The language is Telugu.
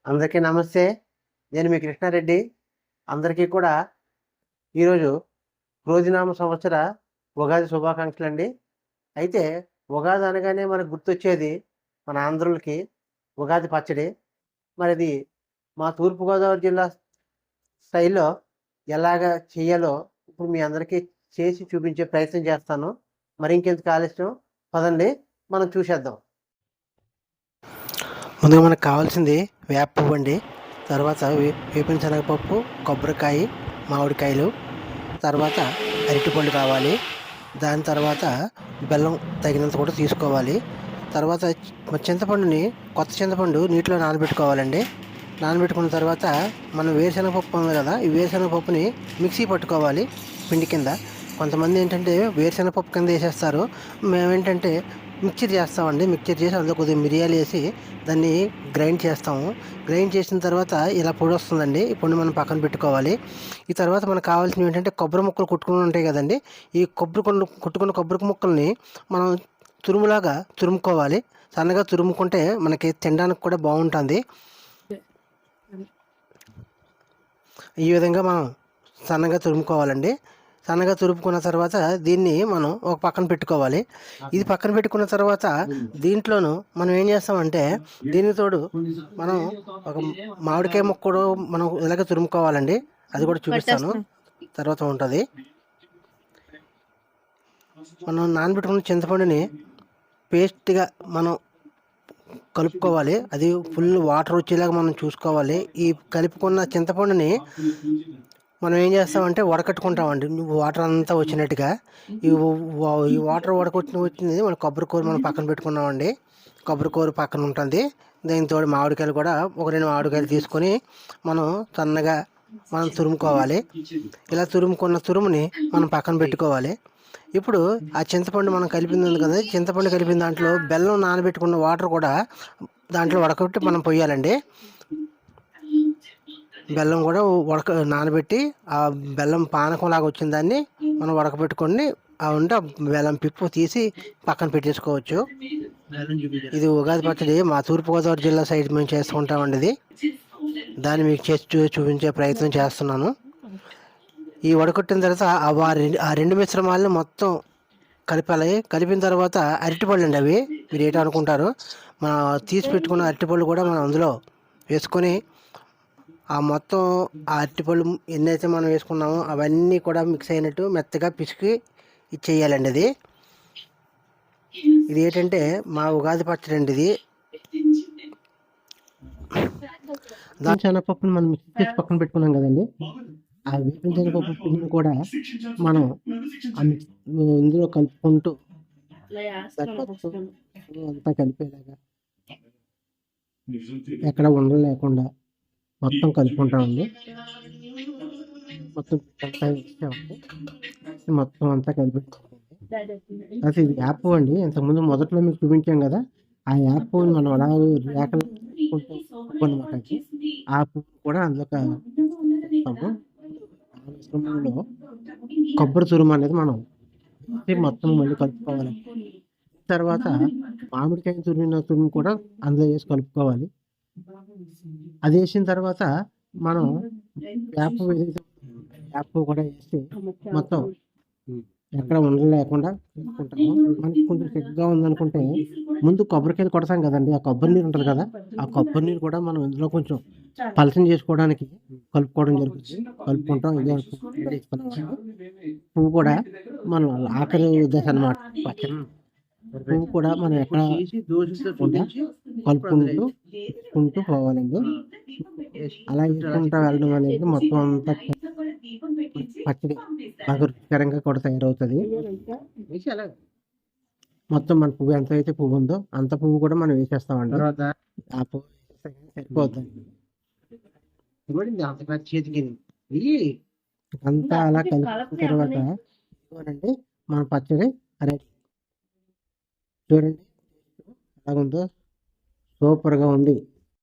అందరికీ నమస్తే. నేను మీ కృష్ణారెడ్డి. అందరికీ కూడా ఈరోజు క్రోధినామ సంవత్సర ఉగాది శుభాకాంక్షలండి. అయితే ఉగాది అనగానే మనకు గుర్తొచ్చేది మన ఆంధ్రులకి ఉగాది పచ్చడి. మరిది మా తూర్పుగోదావరి జిల్లా స్టైల్‌లో ఎలాగా చేయాలో ఇప్పుడు మీ అందరికీ చేసి చూపించే ప్రయత్నం చేస్తాను. మరి ఇంకెందుకు ఆలస్యం, పదండి మనం చూసేద్దాం. ముందుగా మనకు కావాల్సింది వేప పువ్వండి. తర్వాత వేపిన శనగపప్పు, కొబ్బరికాయ, మామిడికాయలు, తర్వాత అరటిపళ్ళు కావాలి. దాని తర్వాత బెల్లం తగినంత కూడా తీసుకోవాలి. తర్వాత చింతపండుని కొత్త చింతపండు నీటిలో నానబెట్టుకోవాలండి. నానబెట్టుకున్న తర్వాత మనం వేరుశనగపప్పు ఉంది కదా, ఈ వేరుశనగపప్పుని మిక్సీ పట్టుకోవాలి పిండి కింద. కొంతమంది ఏంటంటే వేరుశనగపప్పు కింద వేసేస్తారు. మేమేంటంటే మిక్చర్ చేస్తామండి. మిక్చర్ చేసి అందులో కొద్దిగా మిరియాలు వేసి దాన్ని గ్రైండ్ చేస్తాము. గ్రైండ్ చేసిన తర్వాత ఇలా పొడి వస్తుందండి. ఈ పొడిని మనం పక్కన పెట్టుకోవాలి. ఈ తర్వాత మనకు కావాల్సినవి ఏంటంటే కొబ్బరి ముక్కలు కొట్టుకుని ఉంటాయి కదండి. ఈ కొట్టుకున్న కొబ్బరి ముక్కల్ని మనం తురుములాగా తురుముకోవాలి. సన్నగా తురుముకుంటే మనకి తినడానికి కూడా బాగుంటుంది. ఈ విధంగా మనం సన్నగా తురుముకోవాలండి. సన్నగా తురుముకున్న తర్వాత దీన్ని మనం ఒక పక్కన పెట్టుకోవాలి. ఇది పక్కన పెట్టుకున్న తర్వాత దీంట్లోనూ మనం ఏం చేస్తామంటే దీనికి తోడు మనం ఒక మామిడికాయ ముక్క కూడా మనం ఇలాగ తురుముకోవాలండి. అది కూడా చూపిస్తాను తర్వాత ఉంటుంది. మనం నానబెట్టుకున్న చింతపండుని పేస్ట్గా మనం కలుపుకోవాలి. అది ఫుల్ వాటర్ వచ్చేలాగా మనం చూసుకోవాలి. ఈ కలుపుకున్న చింతపండుని మనం ఏం చేస్తామంటే వడకట్టుకుంటామండి. వాటర్ అంతా వచ్చినట్టుగా ఈ వాటర్ వచ్చింది మన కొబ్బరి కూర మనం పక్కన పెట్టుకున్నామండి. కొబ్బరి కూర పక్కన ఉంటుంది. దీంతో మామిడికాయలు కూడా ఒక 2 మామిడికాయలు తీసుకొని మనం సన్నగా మనం తురుముకోవాలి. ఇలా తురుముకున్న తురుముని మనం పక్కన పెట్టుకోవాలి. ఇప్పుడు ఆ చింతపండు మనం కలిపింది ఉంది కదా, చింతపండు కలిపిన దాంట్లో బెల్లం నానబెట్టుకున్న వాటర్ కూడా దాంట్లో వడకట్టి మనం పొయ్యాలండి. బెల్లం కూడా నానబెట్టి ఆ బెల్లం పానకం లాగా వచ్చిన దాన్ని మనం ఉడకబెట్టుకొని ఉంటే బెల్లం పిప్పు తీసి పక్కన పెట్టేసుకోవచ్చు. ఇది ఉగాది పచ్చడి మా తూర్పుగోదావరి జిల్లా సైడ్ మేము చేసుకుంటామండి. ఇది దాన్ని మీకు చేసి చూపించే ప్రయత్నం చేస్తున్నాను. ఈ వడకొట్టిన తర్వాత ఆ 2 మిశ్రమాలను మొత్తం కలిపాలి. కలిపిన తర్వాత అరటిపళ్ళు అండి, అవి మీరు ఏంటో అనుకుంటారు. మన తీసి పెట్టుకున్న అరటిపళ్ళు కూడా మనం అందులో వేసుకొని ఆ మొత్తం ఆ అరటిపళ్ళు ఎన్నైతే మనం వేసుకున్నామో అవన్నీ కూడా మిక్స్ అయినట్టు మెత్తగా పిసికి ఇచ్చేయాలండి. ఇది ఏంటంటే మా ఉగాది పచ్చడి అండి. ఇది దాని శనగపప్పుని మనం మిక్స్ చేసి పక్కన పెట్టుకున్నాం కదండి. ఆ వేపిన శనగపప్పు పిండిని కూడా మనం ఇందులో కలుపుకుంటూ అంతా కలిపేలాగా ఎక్కడ ఉండలు లేకుండా మొత్తం కలుపుకుంటామండి. మొత్తం అంతా కలిపి అది యాప్ అండి. ఇంతకుముందు మొదట్లో మీకు చూపించాం కదా, ఆ యాప్ మనం అలా రేఖలు అనమాట. ఆ పువ్వు కూడా అందులో కొబ్బరి తురుము అనేది మనం మొత్తం మళ్ళీ కలుపుకోవాలి. తర్వాత మామిడికాయ తురుము కూడా అందులో వేసి కలుపుకోవాలి. అది వేసిన తర్వాత మనం వేప కూడా వేసి మొత్తం ఎక్కడ ఉండలు లేకుండా తీసుకుంటాము. మనకి కొంచెం చెక్కగా ఉందనుకుంటే ముందు కొబ్బరికాయలు కొడతాం కదండి, ఆ కొబ్బరి నీరు ఉంటుంది కదా, ఆ కొబ్బరి నీరు కూడా మనం ఇందులో కొంచెం పలసం చేసుకోవడానికి కలుపుకోవడం జరుగుతుంది. కలుపుకుంటాం. ఇది పువ్వు కూడా మనం ఆఖరి దశ అన్నమాట. పువ్వు కూడా మనం ఎక్కడ కలుపుకుంటూ పోవాలండి. అలా వేసుకుంటూ వెళ్ళడం అనేది మొత్తం అంతా పచ్చడి బాగా రుచికరంగా కూడా తయారవుతుంది. మొత్తం మన పువ్వు ఎంత అయితే పువ్వు ఉందో అంత పువ్వు కూడా మనం వేసేస్తామండి. ఆ పువ్వు సరిపోతుంది. అంతా అలా కలిపిన తర్వాత చూడండి మన పచ్చడి రెడీ. చూడండి ఎలాగుందో, సూపర్గా ఉంది.